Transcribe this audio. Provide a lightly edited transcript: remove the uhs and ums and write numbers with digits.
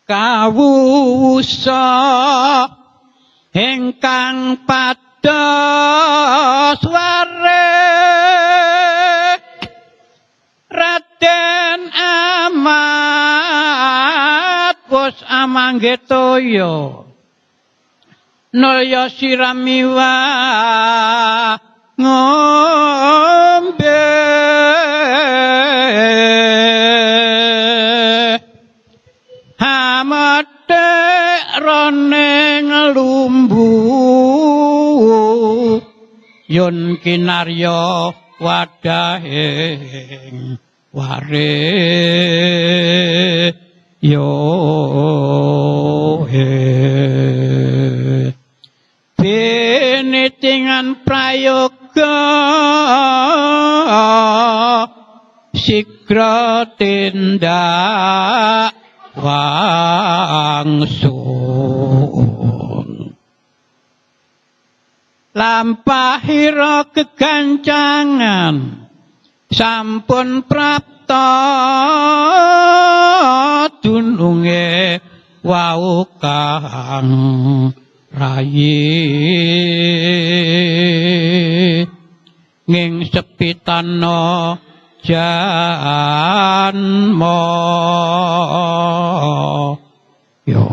kawusa ingkang pados warik Raden Amat wis amanggetoya nulya siramiwa ngombe hamate roneng lumbu yun kinarya wadahing ware yo binitingan prayoga sigra tindak wangsul lampahira kegancangan sampun prapta dununge wau kang rayi nging sepitana janma yo